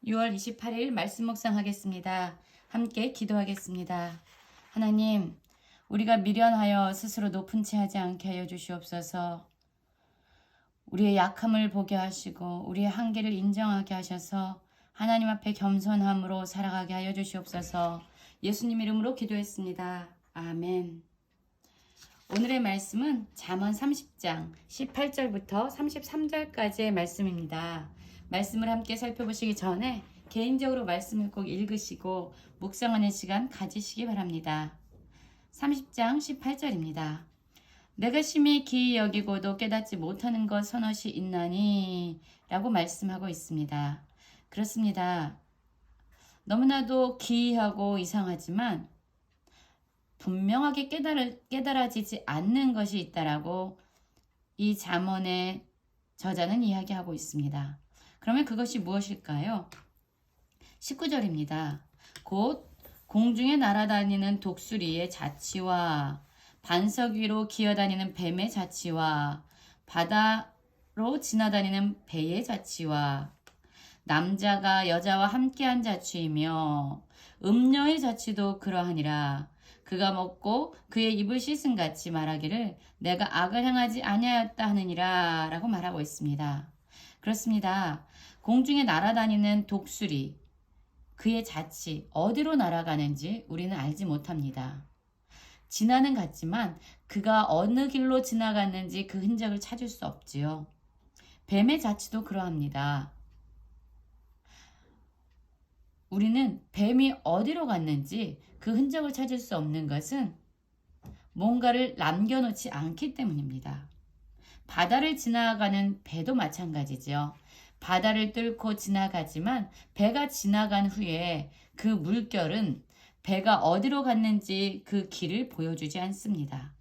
6월 28일 말씀 묵상하겠습니다. 함께 기도하겠습니다. 하나님, 우리가 미련하여 스스로 높은 채 하지 않게 하여 주시옵소서. 우리의 약함을 보게 하시고 우리의 한계를 인정하게 하셔서 하나님 앞에 겸손함으로 살아가게 하여 주시옵소서. 예수님 이름으로 기도했습니다. 아멘. 오늘의 말씀은 잠언 30장 18절부터 33절까지의 말씀입니다. 말씀을 함께 살펴보시기 전에 개인적으로 말씀을 꼭 읽으시고 묵상하는 시간 가지시기 바랍니다. 30장 18절입니다. 내가 심히 기이 여기고도 깨닫지 못하는 것 서너시 있나니 라고 말씀하고 있습니다. 그렇습니다. 너무나도 기이하고 이상하지만 분명하게 깨달아지지 않는 것이 있다라고 이 잠언의 저자는 이야기하고 있습니다. 그러면 그것이 무엇일까요? 19절입니다. 곧 공중에 날아다니는 독수리의 자취와 반석 위로 기어다니는 뱀의 자취와 바다로 지나다니는 배의 자취와 남자가 여자와 함께한 자취이며 음녀의 자취도 그러하니라. 그가 먹고 그의 입을 씻은 같이 말하기를 내가 악을 행하지 아니하였다 하느니라 라고 말하고 있습니다. 그렇습니다. 공중에 날아다니는 독수리, 그의 자취, 어디로 날아가는지 우리는 알지 못합니다. 지나는 같지만 그가 어느 길로 지나갔는지 그 흔적을 찾을 수 없지요. 뱀의 자취도 그러합니다. 우리는 뱀이 어디로 갔는지 그 흔적을 찾을 수 없는 것은 뭔가를 남겨놓지 않기 때문입니다. 바다를 지나가는 배도 마찬가지죠. 바다를 뚫고 지나가지만 배가 지나간 후에 그 물결은 배가 어디로 갔는지 그 길을 보여주지 않습니다.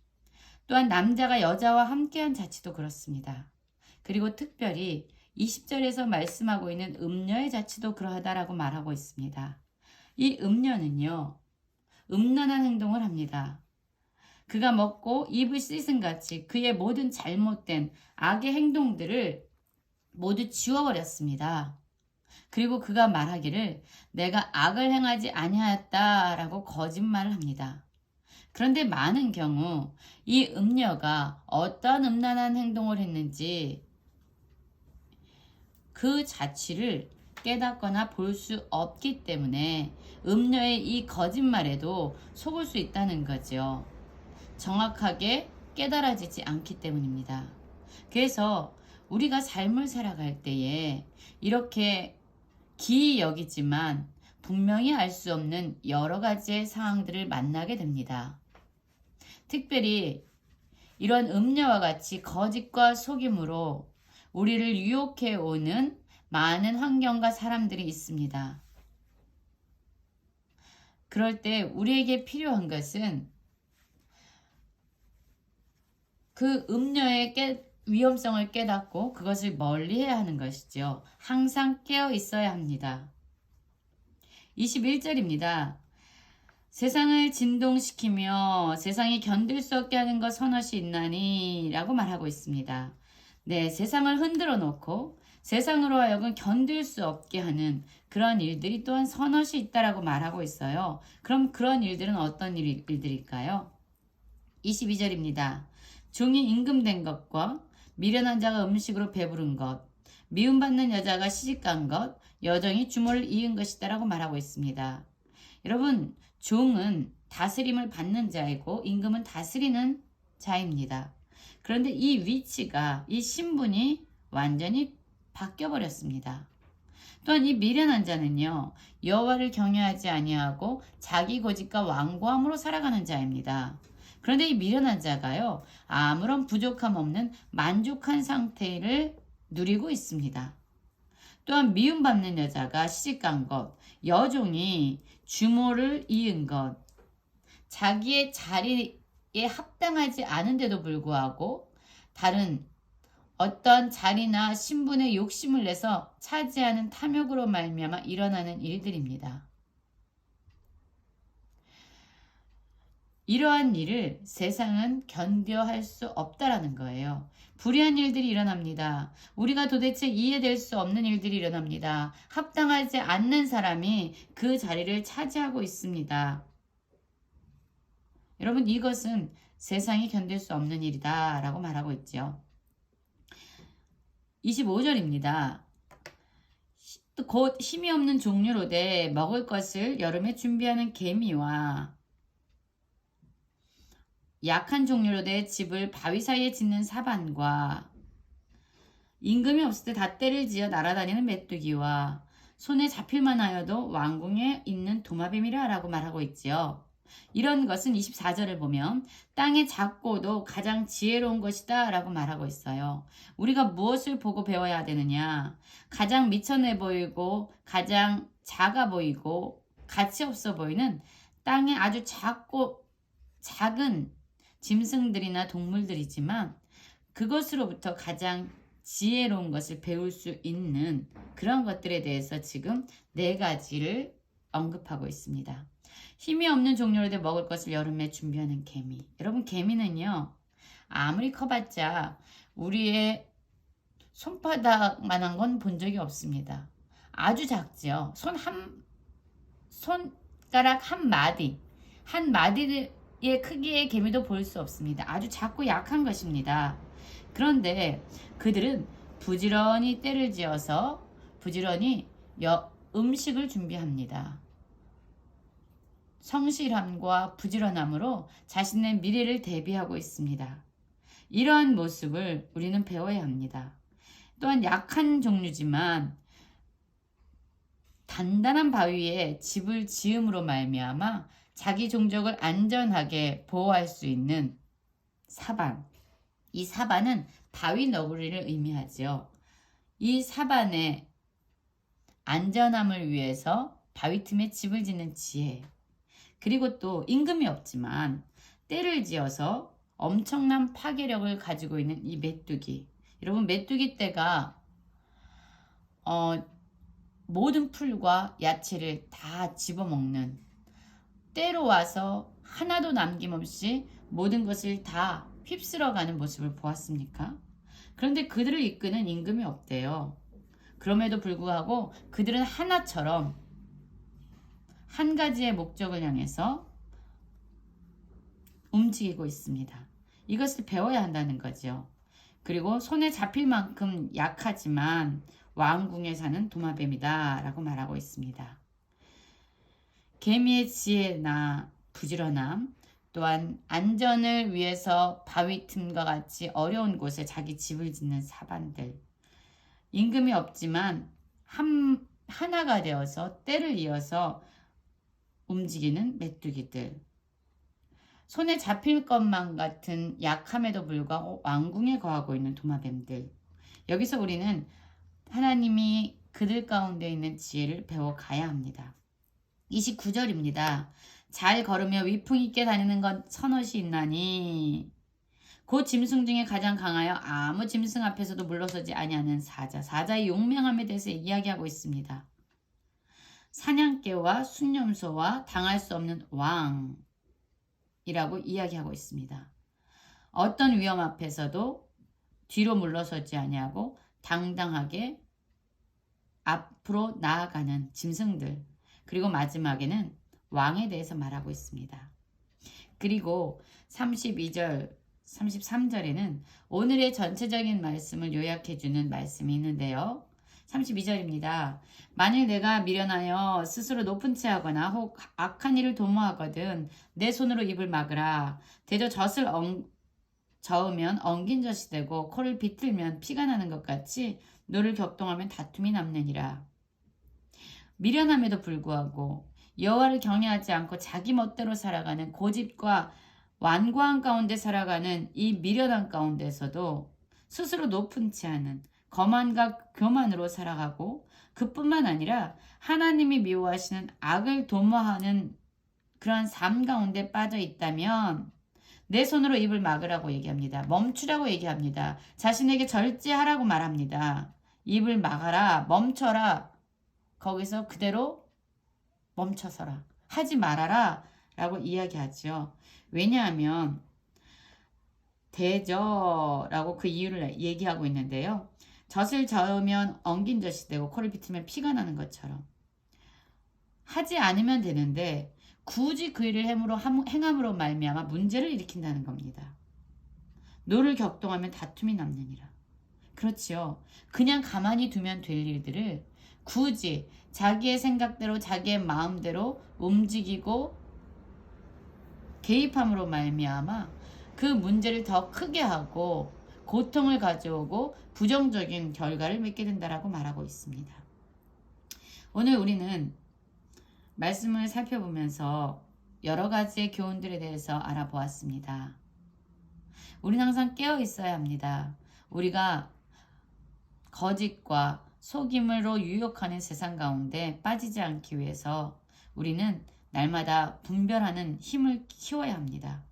또한 남자가 여자와 함께한 자취도 그렇습니다. 그리고 특별히 20절에서 말씀하고 있는 음녀의 자취도 그러하다라고 말하고 있습니다. 이 음녀는요, 음란한 행동을 합니다. 그가 먹고 입을 씻은 같이 그의 모든 잘못된 악의 행동들을 모두 지워버렸습니다. 그리고 그가 말하기를 내가 악을 행하지 아니하였다라고 거짓말을 합니다. 그런데 많은 경우 이 음녀가 어떤 음란한 행동을 했는지 그 자취를 깨닫거나 볼 수 없기 때문에 음녀의 이 거짓말에도 속을 수 있다는 거죠. 정확하게 깨달아지지 않기 때문입니다. 그래서 우리가 삶을 살아갈 때에 이렇게 기이 여기지만 분명히 알 수 없는 여러 가지의 상황들을 만나게 됩니다. 특별히 이런 음녀와 같이 거짓과 속임으로 우리를 유혹해 오는 많은 환경과 사람들이 있습니다. 그럴 때 우리에게 필요한 것은 그 음녀의 위험성을 깨닫고 그것을 멀리해야 하는 것이죠. 항상 깨어 있어야 합니다. 21절입니다. 세상을 진동시키며 세상이 견딜 수 없게 하는 것 서너시 있나니 라고 말하고 있습니다. 네, 세상을 흔들어 놓고 세상으로 하여금 견딜 수 없게 하는 그런 일들이 또한 서너시 있다라고 말하고 있어요. 그럼 그런 일들은 어떤 일들일까요? 22절입니다. 종이 임금된 것과 미련한 자가 음식으로 배부른 것, 미움받는 여자가 시집간 것, 여정이 주모를 이은 것이다라고 말하고 있습니다. 여러분, 종은 다스림을 받는 자이고 임금은 다스리는 자입니다. 그런데 이 위치가, 이 신분이 완전히 바뀌어버렸습니다. 또한 이 미련한 자는요, 여호와를 경외하지 아니하고 자기 고집과 완고함으로 살아가는 자입니다. 그런데 이 미련한 자가요, 아무런 부족함 없는 만족한 상태를 누리고 있습니다. 또한 미움받는 여자가 시집간 것, 여종이 주모를 이은 것, 자기의 자리에 합당하지 않은데도 불구하고 다른 어떤 자리나 신분의 욕심을 내서 차지하는 탐욕으로 말미암아 일어나는 일들입니다. 이러한 일을 세상은 견뎌할 수 없다라는 거예요. 불의한 일들이 일어납니다. 우리가 도대체 이해될 수 없는 일들이 일어납니다. 합당하지 않는 사람이 그 자리를 차지하고 있습니다. 여러분, 이것은 세상이 견딜 수 없는 일이다 라고 말하고 있죠. 25절입니다. 곧 힘이 없는 종류로 돼 먹을 것을 여름에 준비하는 개미와 약한 종류로 돼 집을 바위 사이에 짓는 사반과 임금이 없을 때 닷대를 지어 날아다니는 메뚜기와 손에 잡힐만 하여도 왕궁에 있는 도마뱀이라 라고 말하고 있지요. 이런 것은 24절을 보면 땅의 작고도 가장 지혜로운 것이다 라고 말하고 있어요. 우리가 무엇을 보고 배워야 되느냐? 가장 미천해 보이고 가장 작아 보이고 가치 없어 보이는 땅에 아주 작은 짐승들이나 동물들이지만 그것으로부터 가장 지혜로운 것을 배울 수 있는 그런 것들에 대해서 지금 4가지를 언급하고 있습니다. 힘이 없는 종류로 돼 먹을 것을 여름에 준비하는 개미. 여러분, 개미는요, 아무리 커봤자 우리의 손바닥만한 건 본 적이 없습니다. 아주 작지요. 손가락 한 마디의 크기의 개미도 볼 수 없습니다. 아주 작고 약한 것입니다. 그런데 그들은 부지런히 떼를 지어서 부지런히 음식을 준비합니다. 성실함과 부지런함으로 자신의 미래를 대비하고 있습니다. 이러한 모습을 우리는 배워야 합니다. 또한 약한 종류지만 단단한 바위에 집을 지음으로 말미암아 자기 종족을 안전하게 보호할 수 있는 사반. 이 사반은 바위 너구리를 의미하지요. 이 사반의 안전함을 위해서 바위 틈에 집을 짓는 지혜. 그리고 또 임금이 없지만 떼를 지어서 엄청난 파괴력을 가지고 있는 이 메뚜기. 여러분, 메뚜기 떼가 모든 풀과 야채를 다 집어먹는, 때로 와서 하나도 남김없이 모든 것을 다 휩쓸어가는 모습을 보았습니까? 그런데 그들을 이끄는 임금이 없대요. 그럼에도 불구하고 그들은 하나처럼 한 가지의 목적을 향해서 움직이고 있습니다. 이것을 배워야 한다는 거죠. 그리고 손에 잡힐 만큼 약하지만 왕궁에 사는 도마뱀이다 라고 말하고 있습니다. 개미의 지혜나 부지런함, 또한 안전을 위해서 바위 틈과 같이 어려운 곳에 자기 집을 짓는 사반들, 임금이 없지만 하나가 되어서 때를 이어서 움직이는 메뚜기들, 손에 잡힐 것만 같은 약함에도 불구하고 왕궁에 거하고 있는 도마뱀들. 여기서 우리는 하나님이 그들 가운데 있는 지혜를 배워가야 합니다. 29절입니다. 잘 걸으며 위풍 있게 다니는 건 서넛이 있나니 곧 짐승 중에 가장 강하여 아무 짐승 앞에서도 물러서지 아니하는 사자. 사자의 용맹함에 대해서 이야기하고 있습니다. 사냥개와 순념소와 당할 수 없는 왕이라고 이야기하고 있습니다. 어떤 위험 앞에서도 뒤로 물러서지 아니하고 당당하게 앞으로 나아가는 짐승들. 그리고 마지막에는 왕에 대해서 말하고 있습니다. 그리고 32절, 33절에는 오늘의 전체적인 말씀을 요약해주는 말씀이 있는데요. 32절입니다. 만일 내가 미련하여 스스로 높은 채 하거나 혹 악한 일을 도모하거든 내 손으로 입을 막으라. 대저 젖을 저으면 엉긴 젖이 되고 코를 비틀면 피가 나는 것 같이 너를 격동하면 다툼이 남느니라. 미련함에도 불구하고 여호와를 경외하지 않고 자기 멋대로 살아가는 고집과 완고한 가운데 살아가는 이 미련한 가운데서도 스스로 높은 채 하는 거만과 교만으로 살아가고 그뿐만 아니라 하나님이 미워하시는 악을 도모하는 그러한 삶 가운데 빠져 있다면 내 손으로 입을 막으라고 얘기합니다. 멈추라고 얘기합니다. 자신에게 절제하라고 말합니다. 입을 막아라, 멈춰라, 거기서 그대로 멈춰서라, 하지 말아라, 라고 이야기하죠. 왜냐하면 대저라고 그 이유를 얘기하고 있는데요. 젖을 저으면 엉긴 젖이 되고 코를 비틀면 피가 나는 것처럼 하지 않으면 되는데 굳이 그 일을 행함으로 말미암아 문제를 일으킨다는 겁니다. 노를 격동하면 다툼이 남느니라. 그렇지요. 그냥 가만히 두면 될 일들을 굳이 자기의 생각대로 자기의 마음대로 움직이고 개입함으로 말미암아 그 문제를 더 크게 하고 고통을 가져오고 부정적인 결과를 맺게 된다라고 말하고 있습니다. 오늘 우리는 말씀을 살펴보면서 여러 가지의 교훈들에 대해서 알아보았습니다. 우리는 항상 깨어 있어야 합니다. 우리가 거짓과 속임으로 유혹하는 세상 가운데 빠지지 않기 위해서 우리는 날마다 분별하는 힘을 키워야 합니다.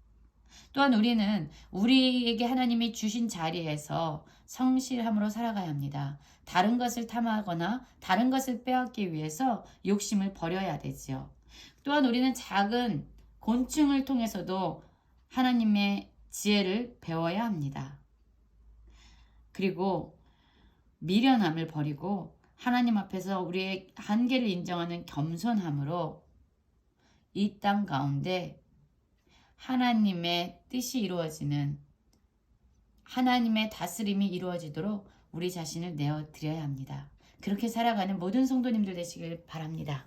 또한 우리는 우리에게 하나님이 주신 자리에서 성실함으로 살아가야 합니다. 다른 것을 탐하거나 다른 것을 빼앗기 위해서 욕심을 버려야 되지요. 또한 우리는 작은 곤충을 통해서도 하나님의 지혜를 배워야 합니다. 그리고 미련함을 버리고 하나님 앞에서 우리의 한계를 인정하는 겸손함으로 이 땅 가운데 하나님의 뜻이 이루어지는 하나님의 다스림이 이루어지도록 우리 자신을 내어드려야 합니다. 그렇게 살아가는 모든 성도님들 되시길 바랍니다.